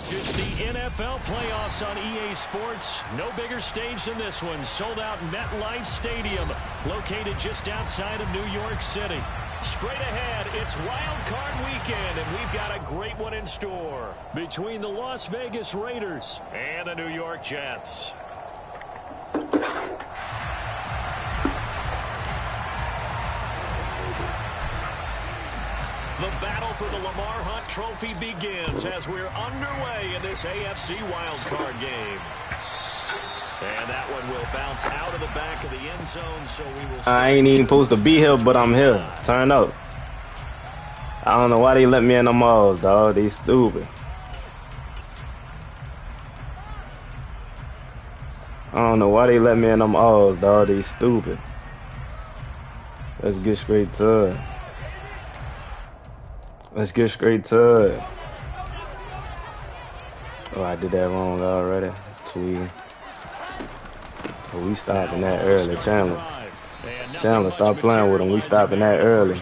It's the NFL playoffs on EA Sports. No bigger stage than this one. Sold out MetLife Stadium, located just outside of New York City. Straight ahead, it's Wild Card Weekend, and we've got a great one in store between the Las Vegas Raiders and the New York Jets. The battle for the Lamar Hunt Trophy begins as we're underway in this AFC wildcard game. And that one will bounce out of the back of the end zone, so we will... I ain't even supposed to be here, but I'm here. Turn up. I don't know why they let me in the malls, dog. They stupid. I don't know why they let me in the malls, dog. They stupid. Let's get straight to it. Let's get straight to it. Oh, I did that wrong already. Tweet. Oh, we stopping that early, Chandler. Chandler, stop playing with him. We stopping that early.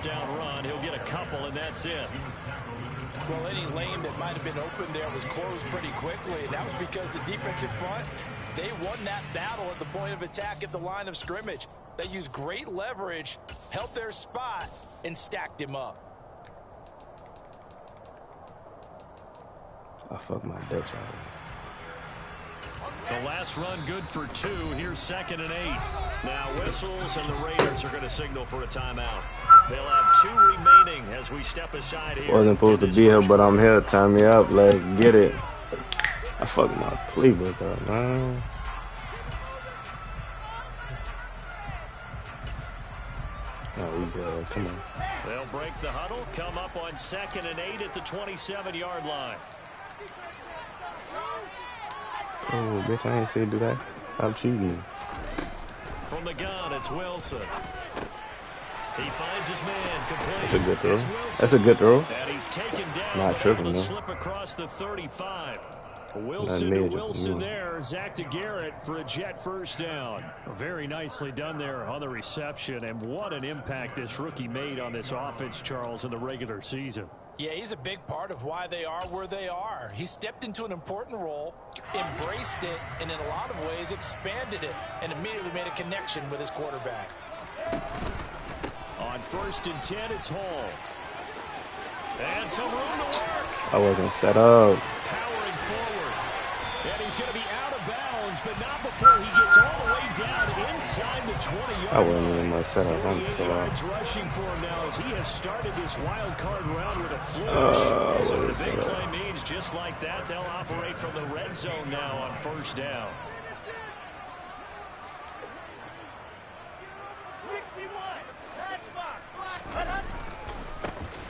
Well, any lane that might have been open there was closed pretty quickly, and that was because the defensive front, they won that battle at the point of attack at the line of scrimmage. They used great leverage, held their spot, and stacked him up. I fucked my Dutch out. The last run good for 2. Here's 2nd and 8. Now whistles and the Raiders are going to signal for a timeout. They'll have 2 remaining as we step aside here. Wasn't supposed to be here, but I'm here. Turn me up. Let's get it. I fucked my playbook up, man. Oh, we good. Come on. They'll break the huddle. Come up on 2nd and 8 at the 27-yard line. Oh, bitch, I ain't say do that. Stop cheating. From the gun, it's Wilson. He finds his man complete. That's a good throw. That's a good throw. And he's taken down. Not tripping, though. Slip across the 35. Wilson to Wilson there. Zach to Garrett for a Jet first down. Very nicely done there on the reception. And what an impact this rookie made on this offense, Charles, in the regular season. Yeah, he's a big part of why they are where they are. He stepped into an important role, embraced it, and in a lot of ways expanded it, and immediately made a connection with his quarterback. On 1st and 10, it's Hall. And some room to work. I wasn't set up. Powering forward. And he's going to be out of bounds, but not before he gets all the way down inside the 20-yard line. I wasn't even my setup. I'm so rushing for him now as he has started this wild card round with a flourish. So the big play means just like that, they'll operate from the red zone now on 1st down. 61.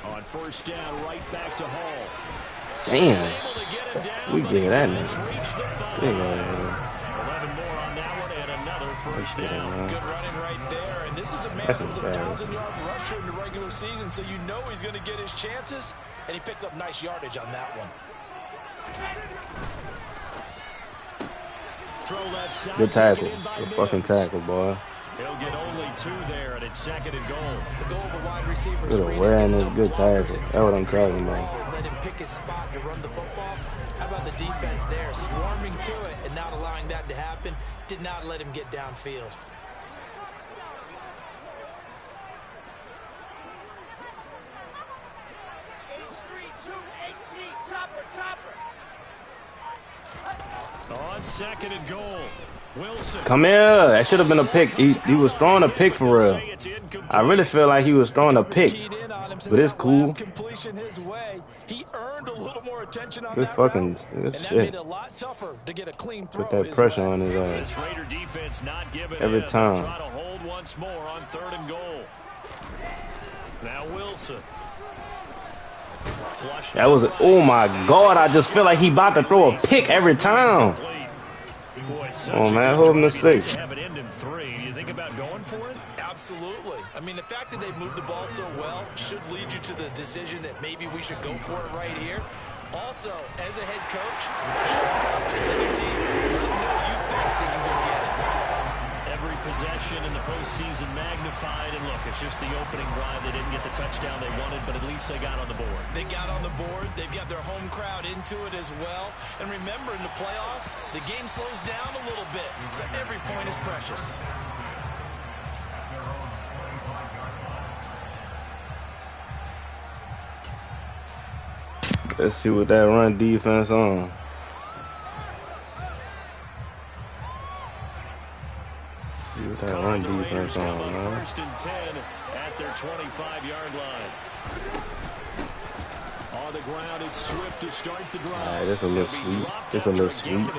On 1st down, right back to Hall. Damn. We get that now. 11 more on that one and another 1st down. Good running right there. And this is a man who's a 1,000-yard rusher in the regular season, so you know he's going to get his chances, and he picks up nice yardage on that one. Good tackle. Good fucking tackle, boy. He'll get only 2 there, and it's 2nd and goal. The goal of a wide receiver good awareness, good tackle. That's what I'm talking about. Let him pick his spot to run the football. How about the defense there, swarming to it and not allowing that to happen? Did not let him get downfield. On 2nd and goal. Wilson. Come here. That should have been a pick. He was throwing a pick for real. I really feel like he was throwing a pick. But it's cool. He earned a little more attention on good that fucking good shit. Put that pressure on his ass. Every time. Try to hold once more on 3rd and goal. Now Wilson. That was, oh my God, I just feel like he about to throw a pick every time. Oh man, hold him to 6. Have it end in 3. Do you think about going for it? Absolutely. I mean, the fact that they've moved the ball so well should lead you to the decision that maybe we should go for it right here. Also, as a head coach, show some confidence in your team. Let them know you think they can go get it. Every possession in the postseason magnified. And look, it's just the opening drive. They didn't get the touchdown they wanted, but at least they got on the board. They got on the board. They've got their home crowd into it as well. And remember, in the playoffs, the game slows down a little bit, so every point is precious. Let's see what that run defense on. See what that run defense on, man. First and 10 at their 25-yard line. On the ground, it's Swift to start the drive. Alright, it's a little sweet. It's a little sweet.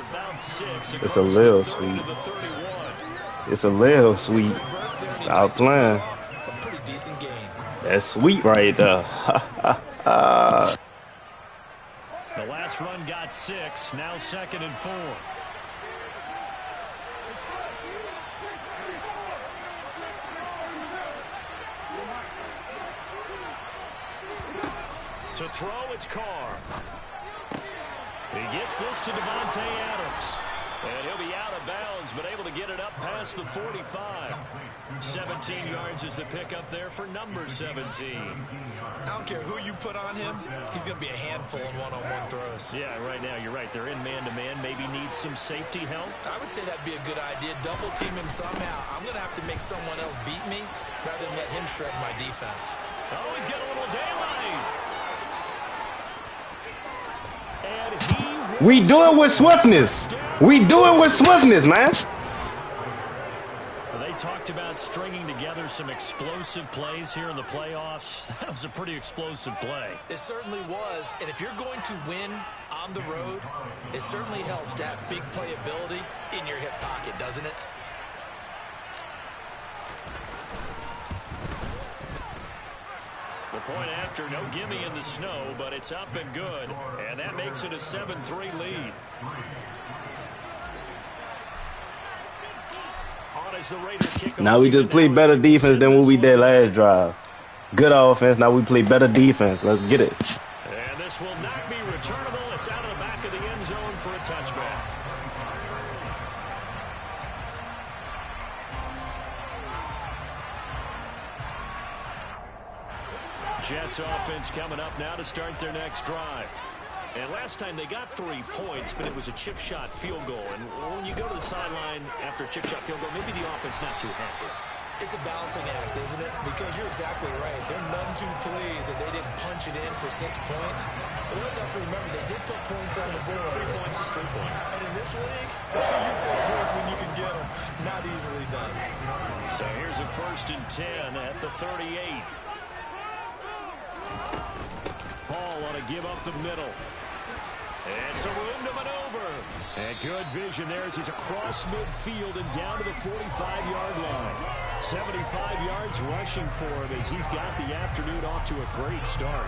It's a little sweet. It's a little sweet. Stop playing. That's sweet right there. The last run got 6. Now 2nd and 4. To throw, it's Carr. He gets this to Devontae Adams. And he'll be out of bounds, but able to get it up past the 45. 17 yards is the pickup there for number 17. I don't care who you put on him. He's going to be a handful in one-on-one throws. Yeah, right now, you're right. They're in man-to-man. Maybe needs some safety help. I would say that'd be a good idea. Double team him somehow. I'm going to have to make someone else beat me rather than let him shred my defense. Oh, he's got a little daylight. And we do it with swiftness. We do it with swiftness, man. They talked about stringing together some explosive plays here in the playoffs. That was a pretty explosive play. It certainly was. And if you're going to win on the road, it certainly helps to have big playability in your hip pocket, doesn't it? The point after, no gimme in the snow, but it's up and good. And that makes it a 7-3 lead. Now we just play better defense than what we did last drive. Good offense. Now we play better defense. Let's get it. And this will not be returnable. It's out of the back of the end zone for a touchback. Jets offense coming up now to start their next drive. And last time they got 3 points, but it was a chip shot field goal. And when you go to the sideline after a chip shot field goal, maybe the offense not too happy. It's a balancing act, isn't it? Because you're exactly right. They're none too pleased that they didn't punch it in for 6 points. But we also have to remember they did put points on the board. 3 points is 3 points. And in this league, you take points when you can get them. Not easily done. So here's a 1st and 10 at the 38. Paul on a give up the middle. And some room to maneuver. And good vision there as he's across midfield and down to the 45-yard line. 75 yards rushing for him as he's got the afternoon off to a great start.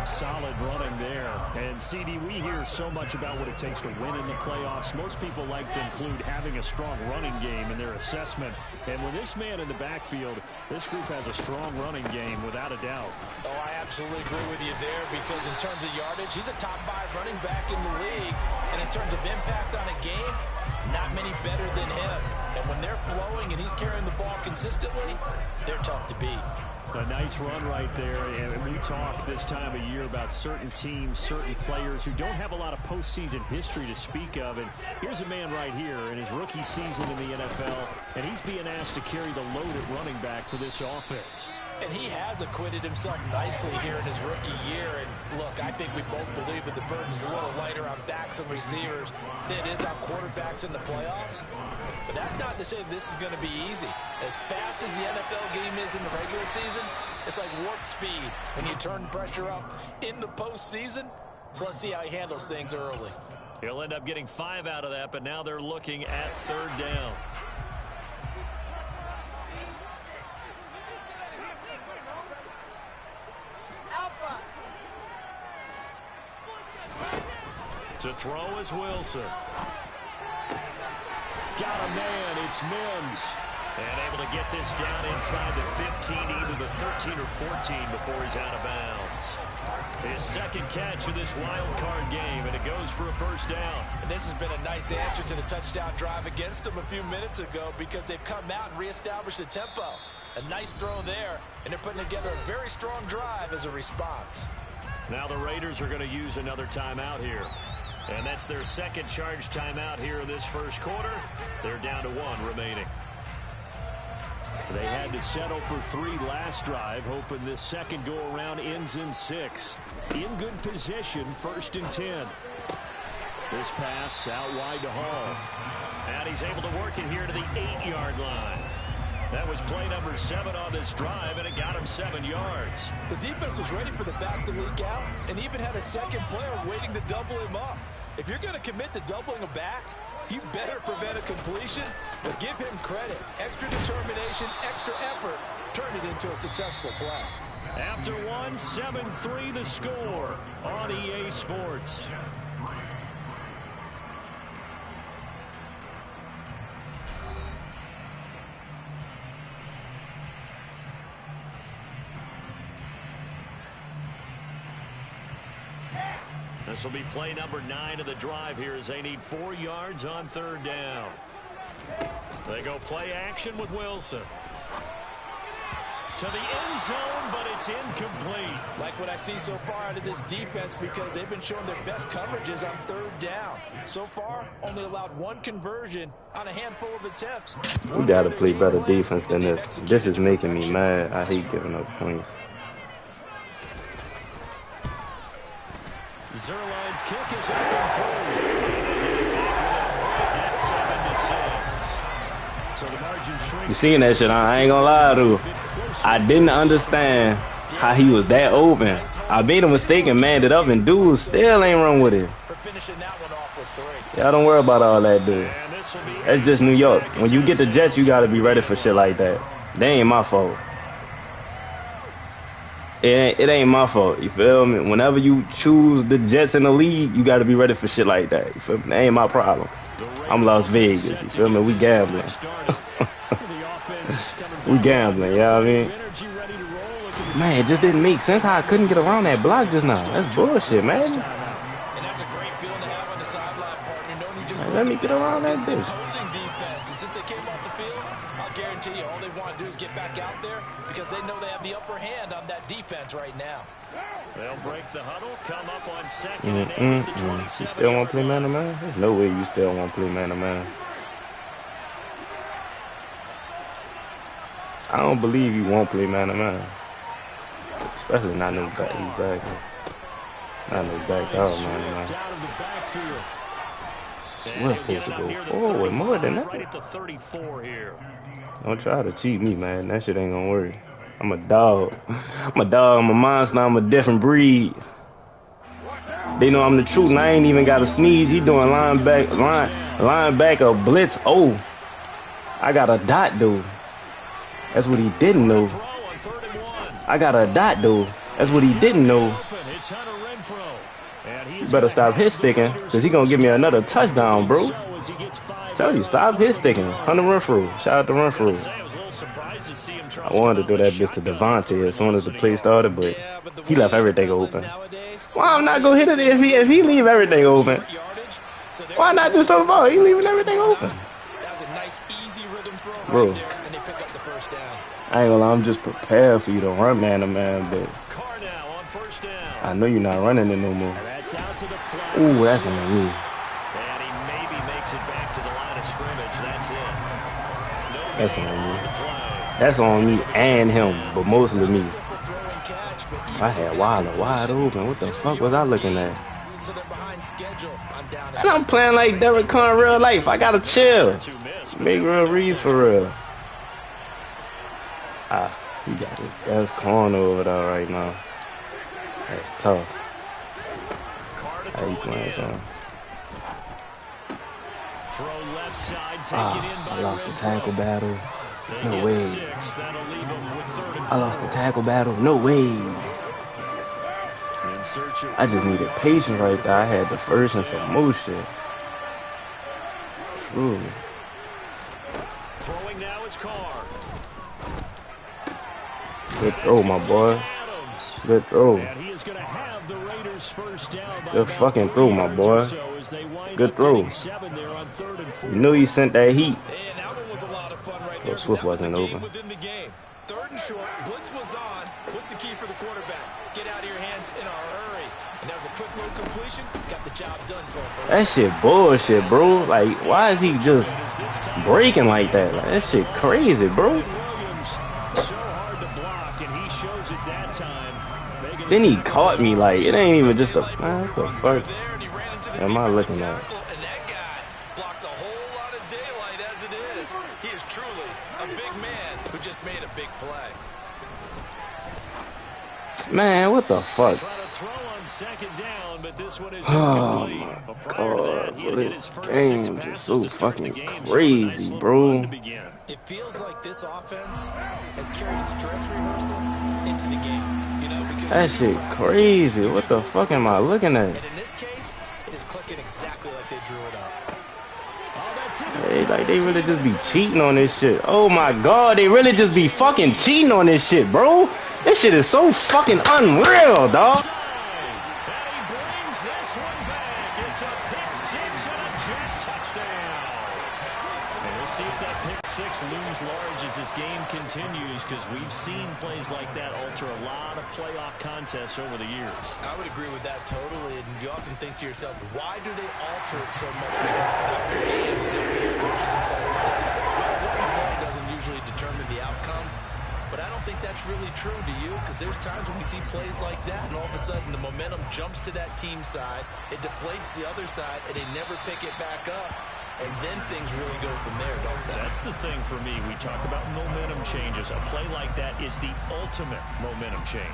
Solid running there. And, CD, we hear so much about what it takes to win in the playoffs. Most people like to include having a strong running game in their assessment. And with this man in the backfield, this group has a strong running game without a doubt. Oh, I absolutely agree with you there because in terms of yardage, he's a top 5 running back in the league. And in terms of impact on a game, not many better than him. And when they're flowing and he's carrying the ball consistently, they're tough to beat. A nice run right there, and we talk this time of year about certain teams, certain players who don't have a lot of postseason history to speak of, and here's a man right here in his rookie season in the NFL, and he's being asked to carry the load at running back for this offense. And he has acquitted himself nicely here in his rookie year. And look, I think we both believe that the burden's a little lighter on backs and receivers than it is on quarterbacks in the playoffs. But that's not to say this is going to be easy. As fast as the NFL game is in the regular season, it's like warp speed when you turn pressure up in the postseason. So let's see how he handles things early. He'll end up getting 5 out of that, but now they're looking at 3rd down. To throw is Wilson. Got a man, it's Mims. And able to get this down inside the 15, either the 13 or 14 before he's out of bounds. His second catch of this wild card game, and it goes for a first down. And this has been a nice answer to the touchdown drive against them a few minutes ago because they've come out and reestablished the tempo. A nice throw there, and they're putting together a very strong drive as a response. Now the Raiders are going to use another timeout here. And that's their second charge timeout here in this first quarter. They're down to 1 remaining. They had to settle for 3 last drive, hoping this second go-around ends in 6. In good position, 1st and 10. This pass out wide to Hall. And he's able to work it here to the 8-yard line. That was play number 7 on this drive, and it got him 7 yards. The defense was ready for the back to leak out and even had a second player waiting to double him up. If you're going to commit to doubling a back, you better prevent a completion, but give him credit. Extra determination, extra effort, turned it into a successful play. After 1, 7-3 the score on EA Sports. This will be play number 9 of the drive here as they need 4 yards on 3rd down. They go play action with Wilson. To the end zone, but it's incomplete. Like what I see so far out of this defense because they've been showing their best coverages on 3rd down. So far, only allowed 1 conversion on a handful of attempts. We got to play better defense than this. This is making me mad. I hate giving up points. Zerline's kick is up and through. That's 7-6. So the margin shrinks. You seen that shit? I ain't gonna lie to you. I didn't understand how he was that open. I made a mistake and manned it up, and dude still ain't run with it. Y'all don't worry about all that, dude. That's just New York. When you get the Jets, you gotta be ready for shit like that. They ain't my fault. It ain't my fault, you feel me? Whenever you choose the Jets in the league, you got to be ready for shit like that. You feel me? That ain't my problem. I'm Las Vegas, you feel me? We gambling. We gambling, you know what I mean? Man, it just didn't make sense how I couldn't get around that block just now. That's bullshit, man. Man, let me get around that bitch. All they want to do is get back out there because they know they have the upper hand on that defense right now. They'll break the huddle, come up on 2nd and 8 at the 27. You still want to play man-to-man? There's no way you still want to play man-to-man. I don't believe you won't play man-to-man. Especially not no back. Exactly. Not no back out, man. We're supposed to go forward more than that. Right at the 34 here. Don't try to cheat me, man. That shit ain't gonna work. I'm a dog. I'm a dog. I'm a monster. I'm a different breed. They know I'm the truth, and I ain't even got a sneeze. He doing linebacker blitz. Oh, I got a dot, dude. That's what he didn't know. I got a dot, dude. That's what he didn't know. You better stop hit sticking, because he gonna give me another touchdown, bro. Tell you, stop hit sticking. Hunter Renfrew. Shout out to Renfrew. I wanted to do that bitch to Devontae as soon as the play started, but he left everything open. Why I'm not gonna hit it if he leave everything open? Why not just throw the ball? He leaving everything open. Bro, I ain't gonna lie, I'm just prepared for you to run man-to-man, but I know you're not running it no more. Ooh, that's on you. And he maybe makes it back to the line of scrimmage. That's it. That's on me. That's on me and him, but mostly me. I had Wilder wide open. What the fuck was I looking at? And I'm playing like Derek Carr in real life. I gotta chill. Make real reads for real. Ah, he got his best corner over there right now. That's tough. How you playing, son? Ah, I lost the tackle battle. No way. I lost the tackle battle. No way. I just needed patience right there. I had the first and some more shit. Truly. Throwing now is Carr. Good throw, my boy. Good throw. And he is going to have the Raiders first down by Good fucking throw, my boy. Good throw. 7 there on 3rd and 4. You knew he sent that heat. And that one was a lot of fun right Well, there. Swift That was the wasn't game open. within the game. 3rd and short, blitz was on. What's the key for the quarterback? Get out of your hands in a hurry. And that was a quick little completion. Got the job done for a first. That shit bullshit, bro. Like, why is he just breaking like that? Like, that shit crazy, bro. So hard to block, and he shows it that time. Then he caught me like, it ain't even just a, man, what the fuck am I looking at? And that guy blocks a whole lot of daylight as it is. He is truly a big man who just made a big play. Man, what the fuck? Trying to throw on 2nd down, but this one is Oh incomplete. my But prior to that, god, he bro, had hit his this first 6 game passes just so to start the fucking game. So a nice crazy, little bro. run to begin. It feels like this offense has carried its dress rehearsal into the game. You know, because That shit crazy. What the fuck am I looking at? and in this case, it is clicking exactly like they drew it up. They really just be cheating on this shit. Oh my god, they really just be fucking cheating on this shit, bro. This shit is so fucking unreal, dog. Looms large as this game continues, because we've seen plays like that alter a lot of playoff contests over the years. I would agree with that totally, and you often think to yourself, why do they alter it so much? Because after games, don't hear coaches and players say, well, what we play doesn't usually determine the outcome. But I don't think that's really true to you, because there's times when we see plays like that, and all of a sudden the momentum jumps to that team side, it deflates the other side, and they never pick it back up. And then things really go from there, don't they? That's the thing for me. We talk about momentum changes. A play like that is the ultimate momentum change.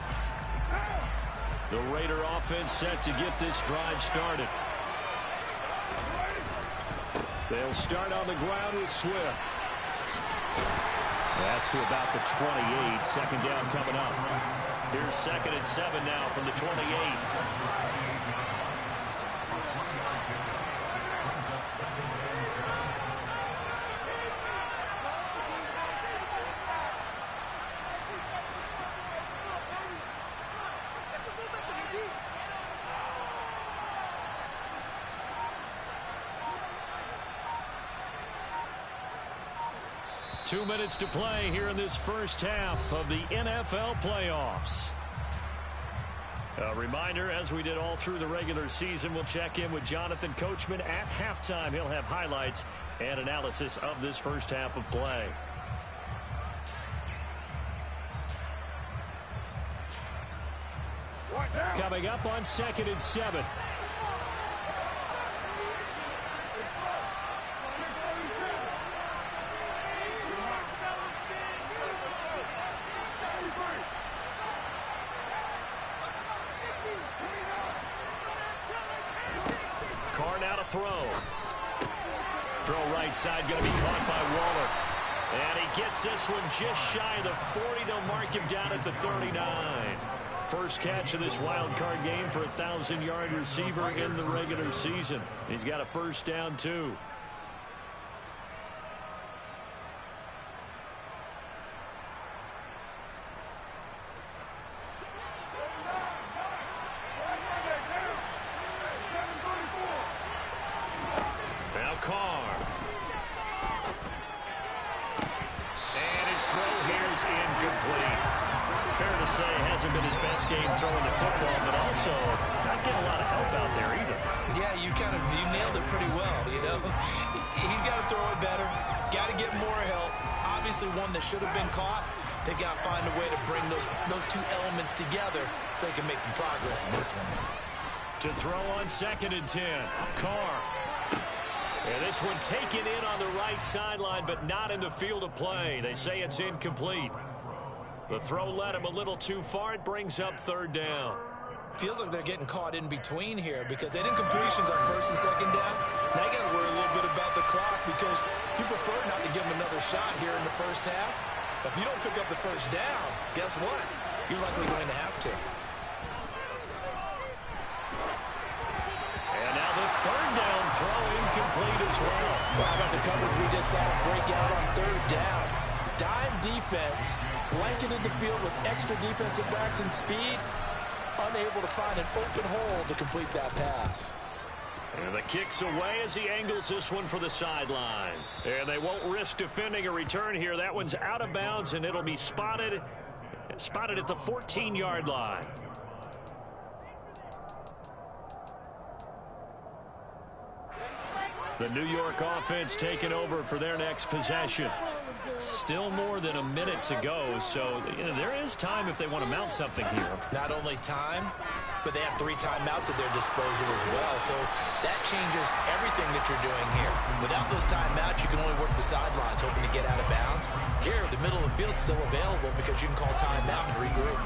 The Raider offense set to get this drive started. They'll start on the ground with Swift. That's to about the 28. 2nd down coming up. Here's 2nd and 7 now from the 28. 2 minutes to play here in this first half of the NFL playoffs. A reminder, as we did all through the regular season, we'll check in with Jonathan Coachman at halftime. He'll have highlights and analysis of this first half of play. Coming up on 2nd and 7. Throw right side, going to be caught by Waller. And he gets this one just shy of the 40. They'll mark him down at the 39. First catch of this wild card game for a 1,000-yard receiver in the regular season. He's got a first down, too. One that should have been caught. They got to find a way to bring those two elements together so they can make some progress in this one. To throw on 2nd and 10. Carr. And this one taken in on the right sideline, but not in the field of play. They say it's incomplete. The throw led him a little too far. It brings up 3rd down. Feels like they're getting caught in between here because they did incompletions on 1st and 2nd down. Now you got to worry a little bit about the clock because you prefer not to give them another shot here in the first half. But if you don't pick up the first down, guess what? You're likely going to have to. And now the 3rd down throw incomplete as well. How about the coverage we just saw break out on 3rd down? Dime defense, blanketed the field with extra defensive backs and speed, unable to find an open hole to complete that pass. And the kick's away as he angles this one for the sideline. And they won't risk defending a return here. That one's out of bounds, and it'll be spotted at the 14-yard line. The New York offense taking over for their next possession. Still more than a minute to go, so there is time if they want to mount something here. Not only time, but they have 3 timeouts at their disposal as well, so that changes everything that you're doing here. Without those timeouts, you can only work the sidelines, hoping to get out of bounds. Here, the middle of the field's still available because you can call timeout and regroup.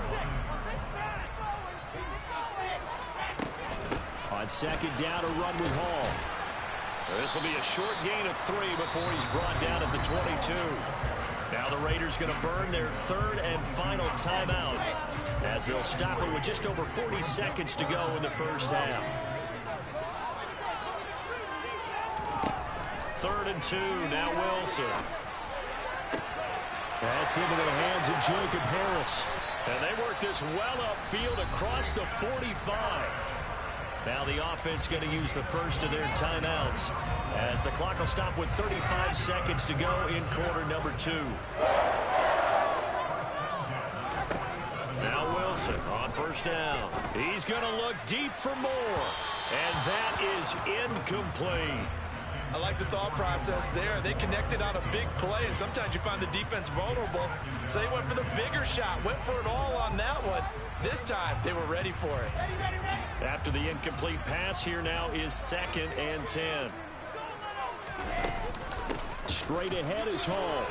On second down, a run with Hall. This will be a short gain of 3 before he's brought down at the 22. Now the Raiders going to burn their 3rd and final timeout as they'll stop it with just over 40 seconds to go in the first half. 3rd and 2, now Wilson. That's into the hands of Jacob Harris. And they work this well upfield across the 45. Now the offense going to use the first of their timeouts as the clock will stop with 35 seconds to go in quarter number 2. Now Wilson on first down. He's going to look deep for more. And that is incomplete. I like the thought process there. They connected on a big play, and sometimes you find the defense vulnerable. So they went for the bigger shot, went for it all on that one. This time, they were ready for it. After the incomplete pass, here now is 2nd and 10. Straight ahead is Hall.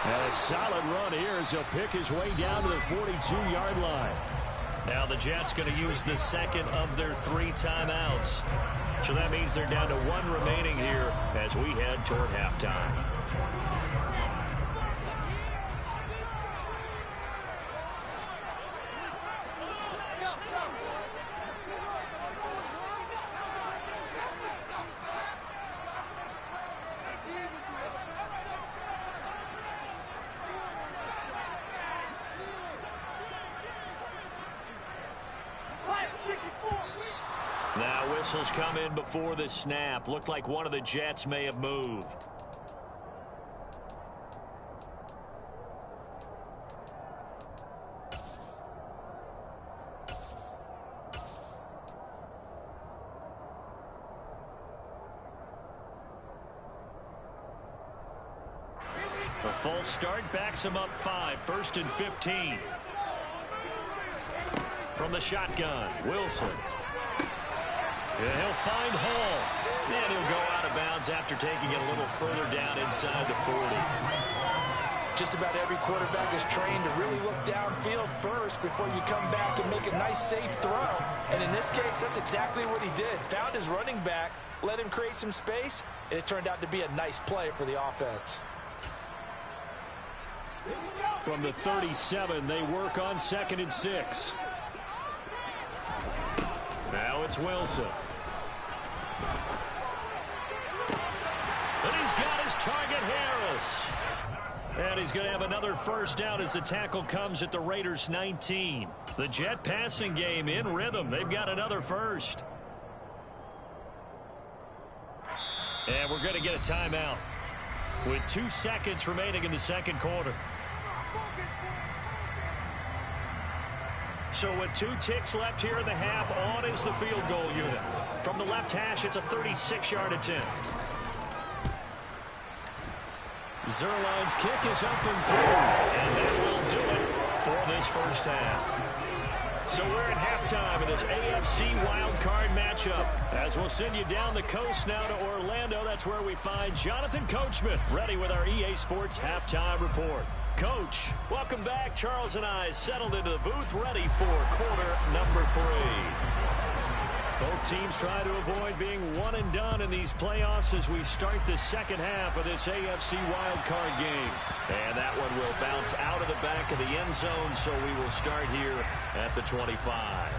And a solid run here as he'll pick his way down to the 42-yard line. Now the Jets going to use the 2nd of their 3 timeouts. So that means they're down to 1 remaining here as we head toward halftime. Now whistles come in before the snap. Looked like one of the Jets may have moved. A false start backs him up 5. 1st and 15. From the shotgun, Wilson. And he'll find Hall. And he'll go out of bounds after taking it a little further down inside the 40. Just about every quarterback is trained to really look downfield first before you come back and make a nice, safe throw. And in this case, that's exactly what he did. Found his running back, let him create some space, and it turned out to be a nice play for the offense. From the 37, they work on 2nd and 6. Now it's Wilson. And he's got his target, Harris. And he's going to have another first down as the tackle comes at the Raiders' 19. The Jet passing game in rhythm. They've got another first. And we're going to get a timeout with 2 seconds remaining in the 2nd quarter. So with 2 ticks left here in the half, on is the field goal unit. From the left hash, it's a 36-yard attempt. Zerline's kick is up and through, and that will do it for this first half. So we're at halftime of this AFC wildcard matchup. As we'll send you down the coast now to Orlando, that's where we find Jonathan Coachman, ready with our EA Sports halftime report. Coach, welcome back. Charles and I settled into the booth, ready for quarter number 3. Both teams try to avoid being one and done in these playoffs as we start the second half of this AFC wildcard game. And that one will bounce out of the back of the end zone, so we will start here at the 25.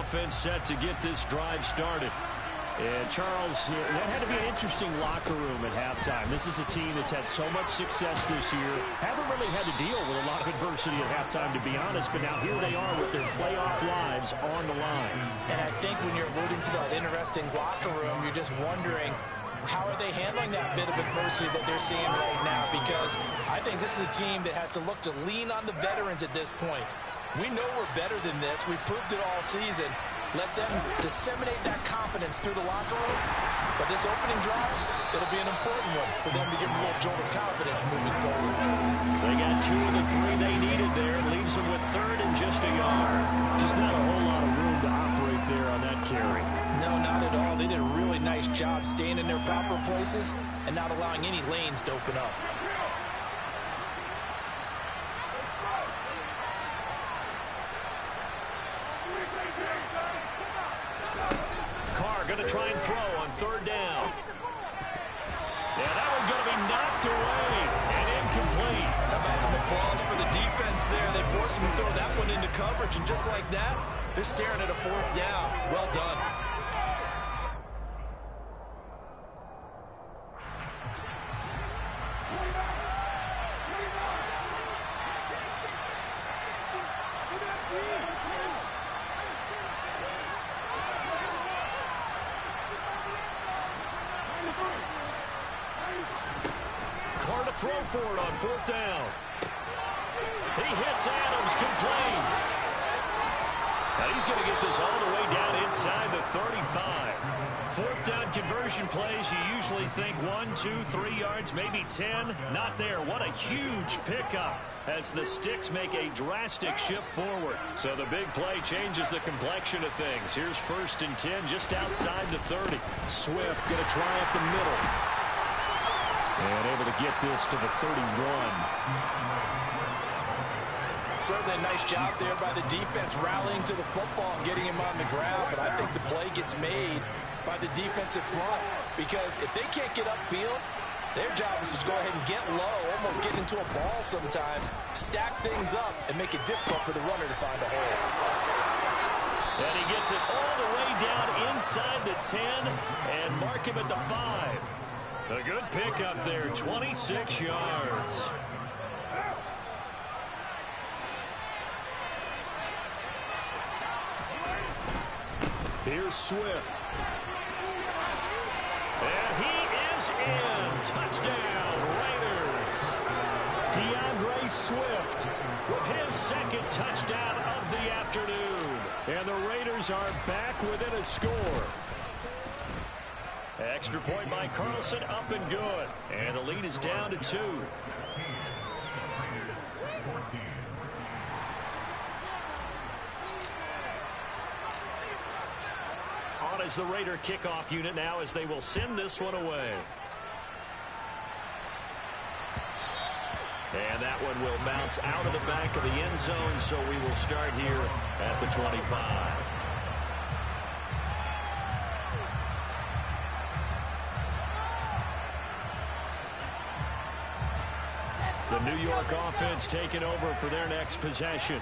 offense set to get this drive started. And, Charles, that had to be an interesting locker room at halftime. This is a team that's had so much success this year. Haven't really had to deal with a lot of adversity at halftime, to be honest. But now here they are with their playoff lives on the line. And I think when you're alluding to that interesting locker room, you're just wondering, how are they handling that bit of adversity that they're seeing right now? Because I think this is a team that has to look to lean on the veterans at this point. We know we're better than this. We've proved it all season. Let them disseminate that confidence through the locker room. But this opening drive, it'll be an important one for them to give them a little jolt of confidence moving forward. They got 2 of the 3 they needed there. Leaves them with 3rd and just a yard. Just not a whole lot of room to operate there on that carry. No, not at all. They did a really nice job staying in their proper places and not allowing any lanes to open up. Going to try and throw on 3rd down. Yeah, that one's going to be knocked away and incomplete. How about some applause for the defense there? They forced him to throw that one into coverage, and just like that, they're staring at a 4th down. Well done. Throw for it on 4th down. He hits Adams, complete. Now he's going to get this all the way down inside the 35. 4th down conversion plays, you usually think 1, 2, 3 yards, maybe 10. Not there. What a huge pickup as the Sticks make a drastic shift forward. So the big play changes the complexion of things. Here's 1st and 10 just outside the 30. Swift going to try up the middle. And able to get this to the 31. Certainly a nice job there by the defense rallying to the football and getting him on the ground. But I think the play gets made by the defensive front, because if they can't get upfield, their job is to go ahead and get low, almost get into a ball sometimes, stack things up, and make it difficult for the runner to find a hole. And he gets it all the way down inside the 10 and mark him at the 5. A good pickup there, 26 yards. Here's Swift. And he is in. Touchdown, Raiders. DeAndre Swift with his 2nd touchdown of the afternoon. And the Raiders are back within a score. Extra point by Carlson, up and good. And the lead is down to 2. On is the Raider kickoff unit now as they will send this one away. And that one will bounce out of the back of the end zone, so we will start here at the 25. The New York offense taking over for their next possession.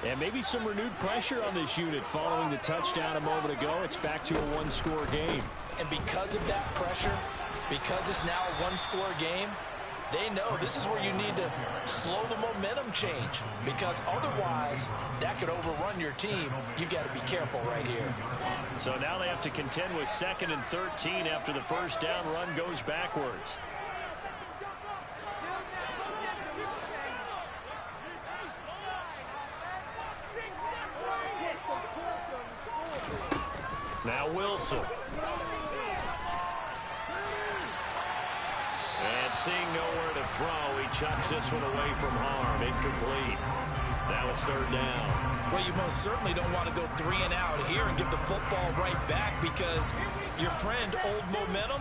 And maybe some renewed pressure on this unit following the touchdown a moment ago. It's back to a 1-score game. And because of that pressure, because it's now a 1-score game, they know this is where you need to slow the momentum change, because otherwise that could overrun your team. You've got to be careful right here. So now they have to contend with 2nd and 13 after the first down run goes backwards. Now Wilson. And seeing nowhere to throw, he chucks this one away from harm. Incomplete. Now it's 3rd down. Well, you most certainly don't want to go 3 and out here and give the football right back, because your friend, Old Momentum,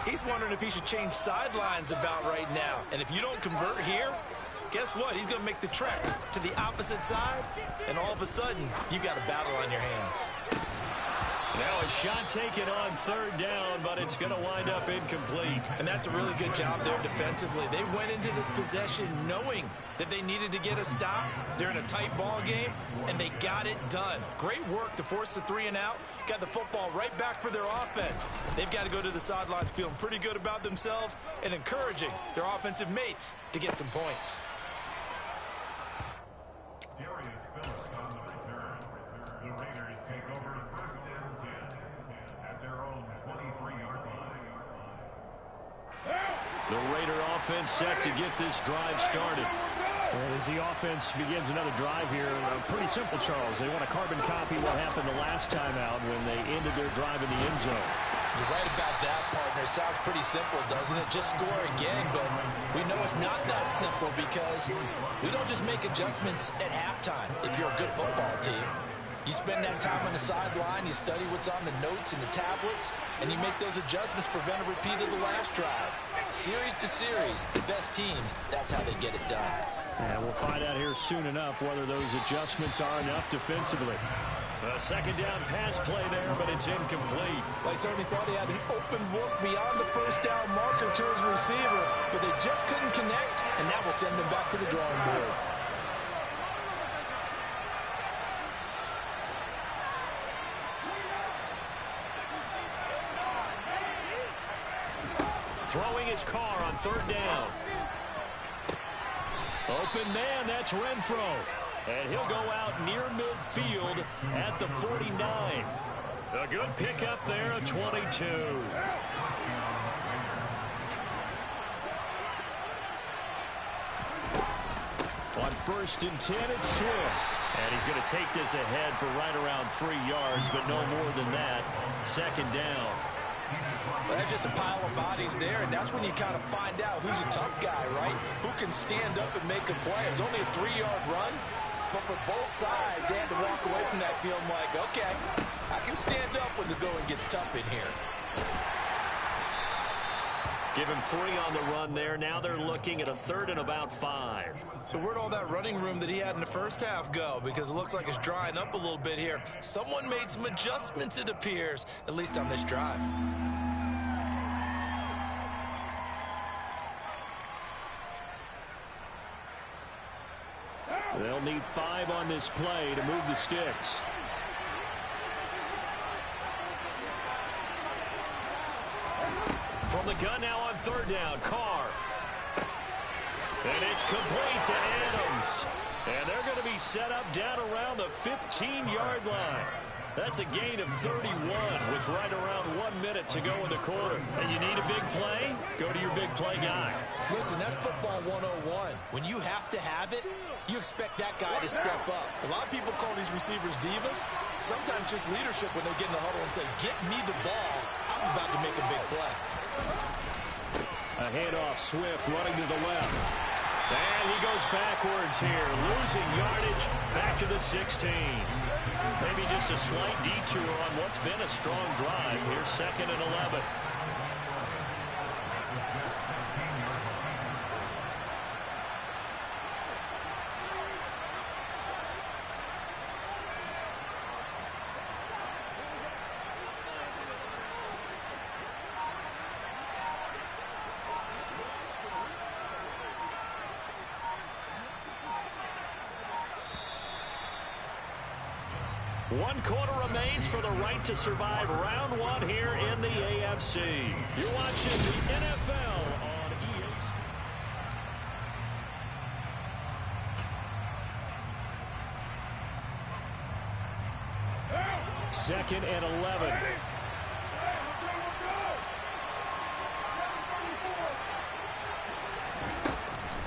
he's wondering if he should change sidelines about right now. And if you don't convert here, guess what? He's going to make the trek to the opposite side, and all of a sudden, you've got a battle on your hands. Now a shot taken on third down, but it's going to wind up incomplete. And that's a really good job there defensively. They went into this possession knowing that they needed to get a stop. They're in a tight ball game, and they got it done. Great work to force the 3 and out. Got the football right back for their offense. They've got to go to the sidelines feeling pretty good about themselves and encouraging their offensive mates to get some points. The Raider offense set to get this drive started. As the offense begins another drive here, pretty simple, Charles. They want to carbon copy what happened the last time out when they ended their drive in the end zone. You're right about that, partner. Sounds pretty simple, doesn't it? Just score again, but we know it's not that simple because we don't just make adjustments at halftime if you're a good football team. You spend that time on the sideline, you study what's on the notes and the tablets, and you make those adjustments to prevent a repeat of the last drive. Series to series, the best teams, that's how they get it done. And we'll find out here soon enough whether those adjustments are enough defensively. A second down pass play there, but it's incomplete. Well, I certainly thought he had an open look beyond the first down marker to his receiver, but they just couldn't connect, and that will send them back to the drawing board. Throwing his car on third down. Open man, that's Renfro. And he'll go out near midfield at the 49. A good pickup there, a 22. On 1st and 10, it's Swift. And he's going to take this ahead for right around 3 yards, but no more than that. Second down. Well, that's just a pile of bodies there, and that's when you kind of find out who's a tough guy, right? Who can stand up and make a play. It's only a 3-yard run, but for both sides, they had to walk away from that feeling like, okay, I can stand up when the going gets tough in here. Give him 3 on the run there. Now they're looking at a 3rd and about 5. So where'd all that running room that he had in the first half go? Because it looks like it's drying up a little bit here. Someone made some adjustments, it appears, at least on this drive. They'll need 5 on this play to move the sticks. From the gun now on 3rd down, Carr. And it's complete to Adams. And they're going to be set up down around the 15-yard line. That's a gain of 31 with right around 1 minute to go in the quarter. And you need a big play? Go to your big play guy. Listen, that's football 101. When you have to have it, you expect that guy to step up. A lot of people call these receivers divas. Sometimes just leadership when they get in the huddle and say, get me the ball. I'm about to make a big play. A handoff, Swift running to the left. And he goes backwards here, losing yardage back to the 16. Maybe just a slight detour on what's been a strong drive. Here's 2nd and 11. One quarter remains for the right to survive round 1 here in the AFC. You're watching the NFL on EA Sports. 2nd and 11.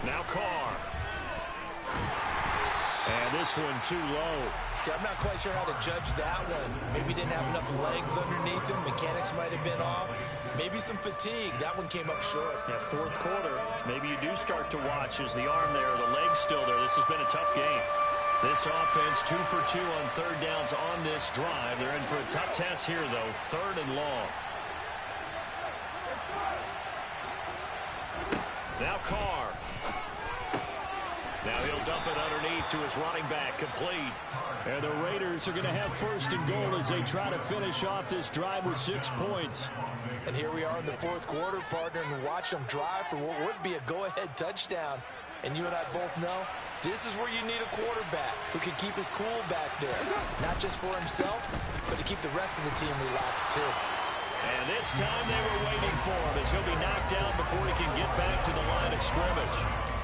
Now Carr. And this one too low. I'm not quite sure how to judge that one. Maybe didn't have enough legs underneath him. Mechanics might have been off. Maybe some fatigue. That one came up short. Yeah, 4th quarter. Maybe you do start to watch as the arm there, the leg's still there. This has been a tough game. This offense 2 for 2 on 3rd downs on this drive. They're in for a tough test here, though. 3rd and long. Now Carr. Now he'll dump it underneath to his running back, complete. And the Raiders are going to have first and goal as they try to finish off this drive with 6 points. And here we are in the fourth quarter, partner, and watch them drive for what would be a go-ahead touchdown. And you and I both know this is where you need a quarterback who can keep his cool back there. Not just for himself, but to keep the rest of the team relaxed too. And this time they were waiting for him as he'll be knocked down before he can get back to the line of scrimmage.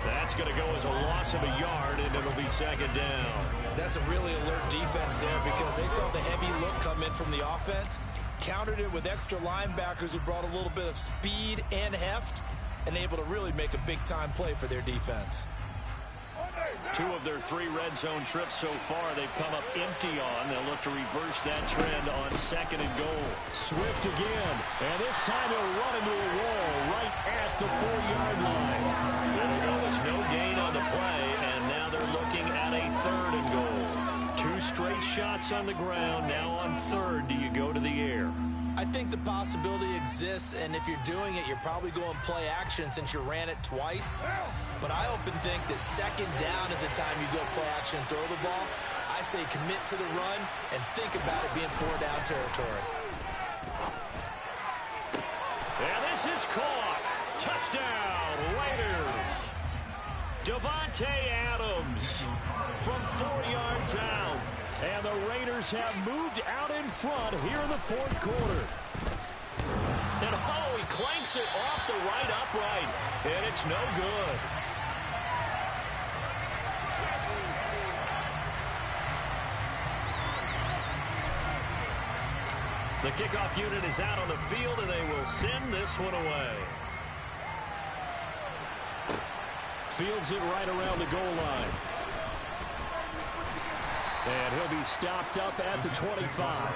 That's going to go as a loss of a yard, and it'll be second down. That's a really alert defense there because they saw the heavy look come in from the offense, countered it with extra linebackers who brought a little bit of speed and heft, and able to really make a big-time play for their defense. 2 of their 3 red zone trips so far they've come up empty on. They'll look to reverse that trend on second and goal. Swift again, and this time he'll run into a wall right at the 4-yard line. It'll go as no gain on the play, and now they're looking at a third and goal. 2 straight shots on the ground. Now on third, do you go to the air? I think the possibility exists, and if you're doing it, you're probably going play action since you ran it twice. But I often think that second down is the time you go play action and throw the ball. I say commit to the run and think about it being 4-down territory. And this is caught. Touchdown, Raiders. Davante Adams from 4 yards out. And the Raiders have moved out in front here in the fourth quarter. And oh, he clanks it off the right upright. And it's no good. The kickoff unit is out on the field, and they will send this one away. Fields it right around the goal line. And he'll be stopped up at the 25.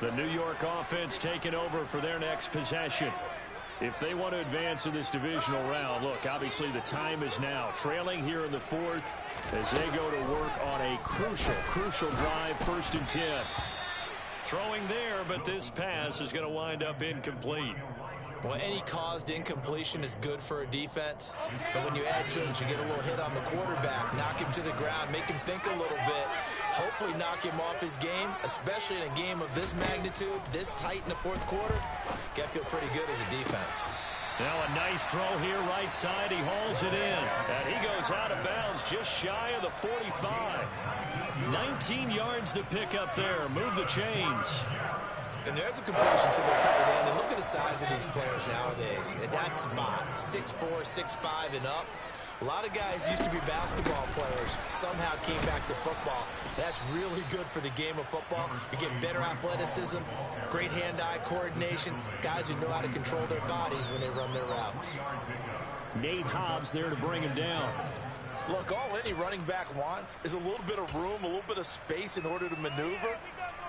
The New York offense taking over for their next possession. If they want to advance in this divisional round, look, obviously the time is now. Trailing here in the fourth as they go to work on a crucial drive, 1st and 10. Throwing there, but this pass is going to wind up incomplete. Well, any caused incompletion is good for a defense, but when you add to it, you get a little hit on the quarterback, knock him to the ground, make him think a little bit, hopefully knock him off his game, especially in a game of this magnitude, this tight in the fourth quarter. Got to feel pretty good as a defense. Now a nice throw here right side. He hauls it in, and he goes out of bounds just shy of the 45. 19 yards to pick up there. Move the chains. And there's a completion to the tight end. And look at the size of these players nowadays. At that spot, 6'4", 6'5", and up. A lot of guys used to be basketball players, somehow came back to football. That's really good for the game of football. You're getting better athleticism, great hand-eye coordination, guys who know how to control their bodies when they run their routes. Nate Hobbs there to bring him down. Look, all any running back wants is a little bit of room, a little bit of space in order to maneuver.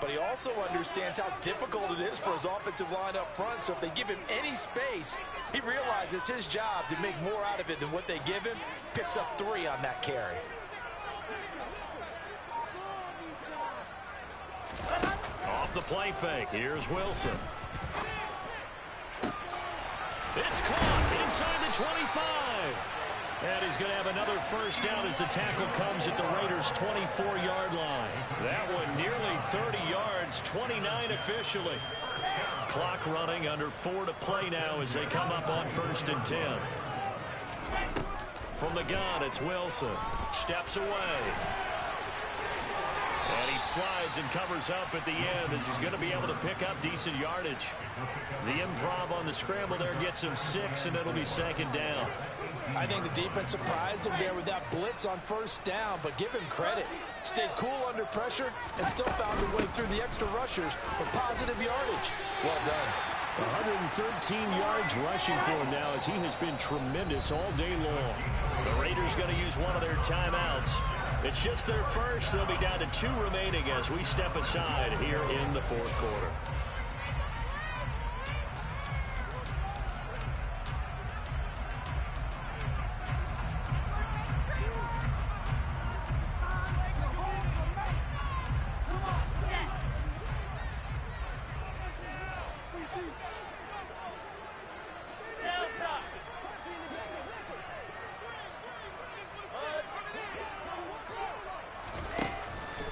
But he also understands how difficult it is for his offensive line up front. So if they give him any space, he realizes his job to make more out of it than what they give him. Picks up 3 on that carry. Off the play fake. Here's Wilson. It's caught inside the 25. And he's going to have another first down as the tackle comes at the Raiders' 24-yard line. That one nearly 30 yards, 29 officially. Clock running, under 4 to play now as they come up on 1st and 10. From the gun, it's Wilson. Steps away. And he slides and covers up at the end as he's going to be able to pick up decent yardage. The improv on the scramble there gets him 6, and it'll be 2nd down. I think the defense surprised him there with that blitz on 1st down, but give him credit. Stayed cool under pressure and still found a way through the extra rushers for positive yardage. Well done. 113 yards rushing for him now as he has been tremendous all day long. The Raiders going to use one of their timeouts. It's just their first. They'll be down to 2 remaining as we step aside here in the fourth quarter.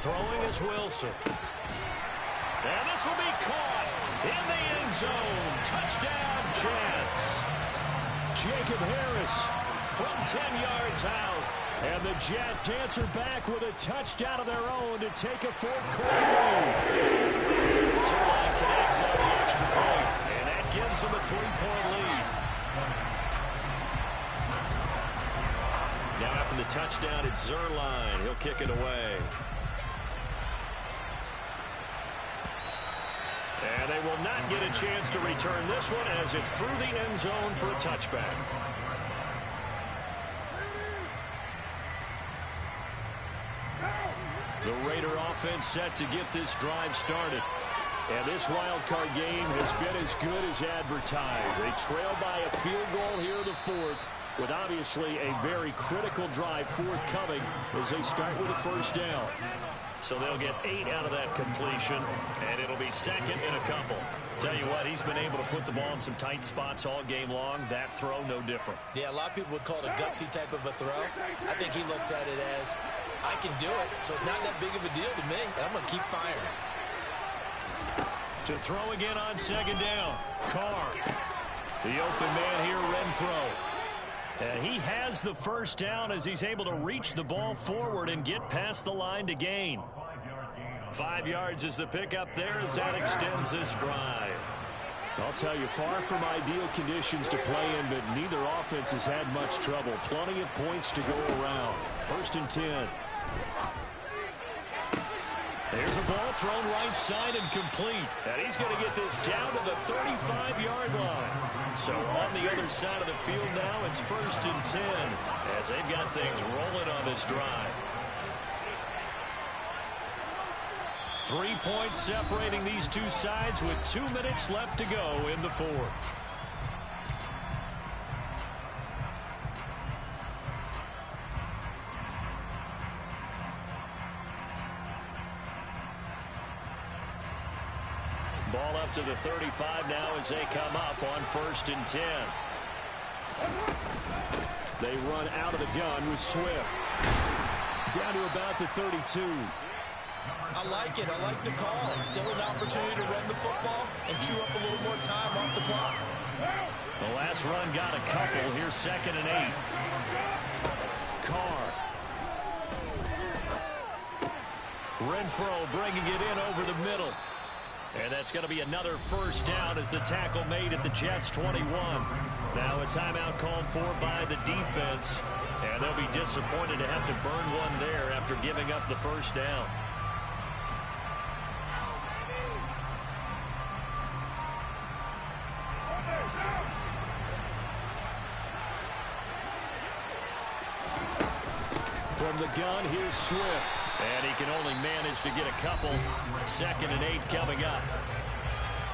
Throwing is Wilson. And this will be caught in the end zone. Touchdown, Jets. Jacob Harris from 10 yards out. And the Jets answer back with a touchdown of their own to take a fourth-quarter lead. Zerline connects on the extra point, and that gives them a 3-point lead. Now after the touchdown, it's Zerline. He'll kick it away. And they will not get a chance to return this one as it's through the end zone for a touchback. The Raider offense set to get this drive started. And this wild card game has been as good as advertised. They trail by a field goal here in the fourth, with obviously a very critical drive forthcoming as they start with a first down. So they'll get 8 out of that completion, and it'll be second in a couple. Tell you what, he's been able to put the ball in some tight spots all game long. That throw, no different. Yeah, a lot of people would call it a gutsy type of a throw. I think he looks at it as, I can do it, so it's not that big of a deal to me, and I'm going to keep firing. To throw again on second down. Carr. The open man here, Renfro. And he has the first down as he's able to reach the ball forward and get past the line to gain. 5 yards is the pickup there as that extends this drive. I'll tell you, far from ideal conditions to play in, but neither offense has had much trouble. Plenty of points to go around. 1st and 10. There's a ball thrown right side and complete. And he's going to get this down to the 35-yard line. So on the other side of the field now, it's 1st and 10 as they've got things rolling on this drive. 3 points separating these two sides with 2 minutes left to go in the fourth. Ball up to the 35 now as they come up on 1st and 10. They run out of the gun with Swift. Down to about the 32. I like it. I like the call. Still an opportunity to run the football and chew up a little more time off the clock. The last run got a couple. Here's 2nd and 8. Carr. Renfro bringing it in over the middle. And that's going to be another first down as the tackle made at the Jets' 21. Now a timeout called for by the defense. And they'll be disappointed to have to burn one there after giving up the first down. From the gun, here's Swift. And he can only manage to get a couple. 2nd and 8 coming up.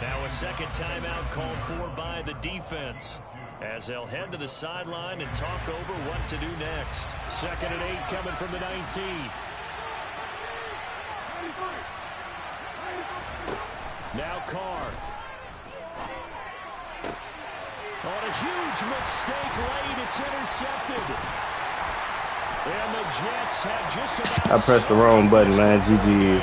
Now a second timeout called for by the defense as they'll head to the sideline and talk over what to do next. 2nd and 8 coming from the 19. Now Carr. On a huge mistake late, it's intercepted. And the Jets have just about... I pressed the wrong button, man. GG.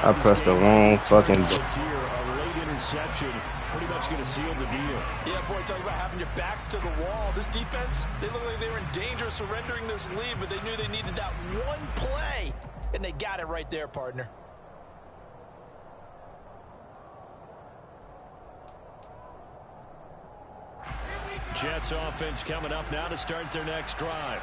I pressed the wrong fucking button. A late interception pretty much going to seal the deal. Yeah, boy, talk about having your backs to the wall. This defense, they look like they were in danger of surrendering this lead, but they knew they needed that one play. And they got it right there, partner. Jets offense coming up now to start their next drive.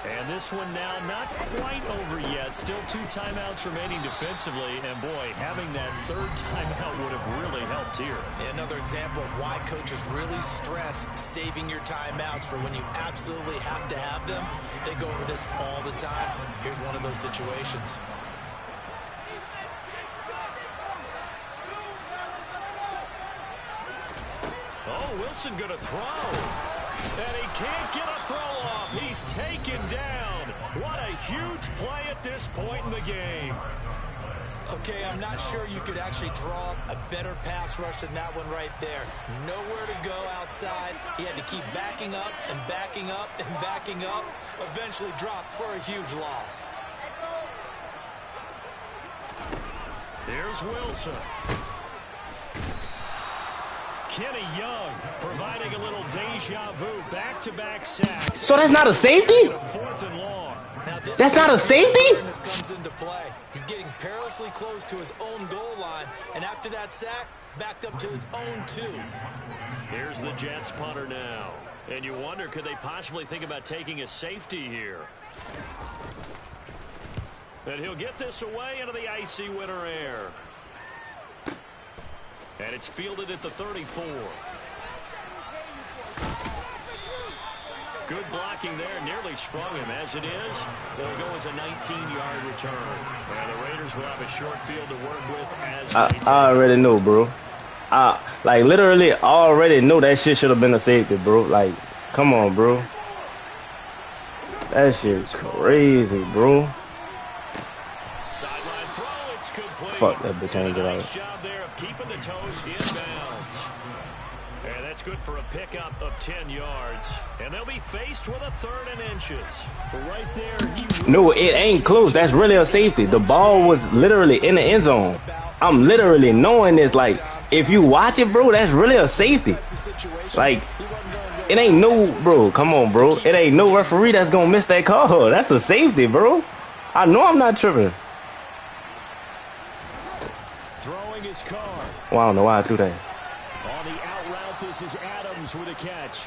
And this one now not quite over yet. Still 2 timeouts remaining defensively. And, boy, having that 3rd timeout would have really helped here. Another example of why coaches really stress saving your timeouts for when you absolutely have to have them. They go over this all the time. Here's one of those situations. Oh, Wilson going to throw. And he can't get a throw off. He's taken down. What a huge play at this point in the game. Okay, I'm not sure you could actually draw a better pass rush than that one right there. Nowhere to go outside. He had to keep backing up and backing up and backing up. Eventually dropped for a huge loss. Here's Wilson. Kenny Young providing a little deja vu, back-to-back sacks. So that's not a safety? Fourth and long. That's not a safety? Comes into play. He's getting perilously close to his own goal line, and after that sack, backed up to his own 2. Here's the Jets punter now. And you wonder, could they possibly think about taking a safety here? And he'll get this away into the icy winter air. And it's fielded at the 34. Good blocking there, nearly sprung him. As it is, it'll go as a 19-yard return. And the Raiders will have a short field to work with as I already know, bro. Like, literally, I already know that shit should have been a safety, bro. Like, come on, bro. That shit's crazy, bro. Sideline throw, it's complete. Fuck that bitch, ain't it out. Nice job there of keeping the toes inbounds. And that's good for a pickup of 10 yards. And they'll be faced with a 3rd and inches. Right there, no, it ain't close. That's really a safety. The ball was literally in the end zone. I'm literally knowing this. Like, if you watch it, bro, that's really a safety. Like, it ain't no, bro, come on, bro. It ain't no referee that's gonna miss that call. That's a safety, bro. I know I'm not tripping. Throwing his car. Well, I don't know why I threw that. On the out route, this is Adams with a catch.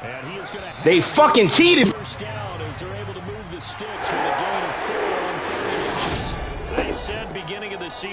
And he is going to they fucking cheated. First down as they're able to move the sticks with a gain of 4 on 3 inches. They said beginning of the season.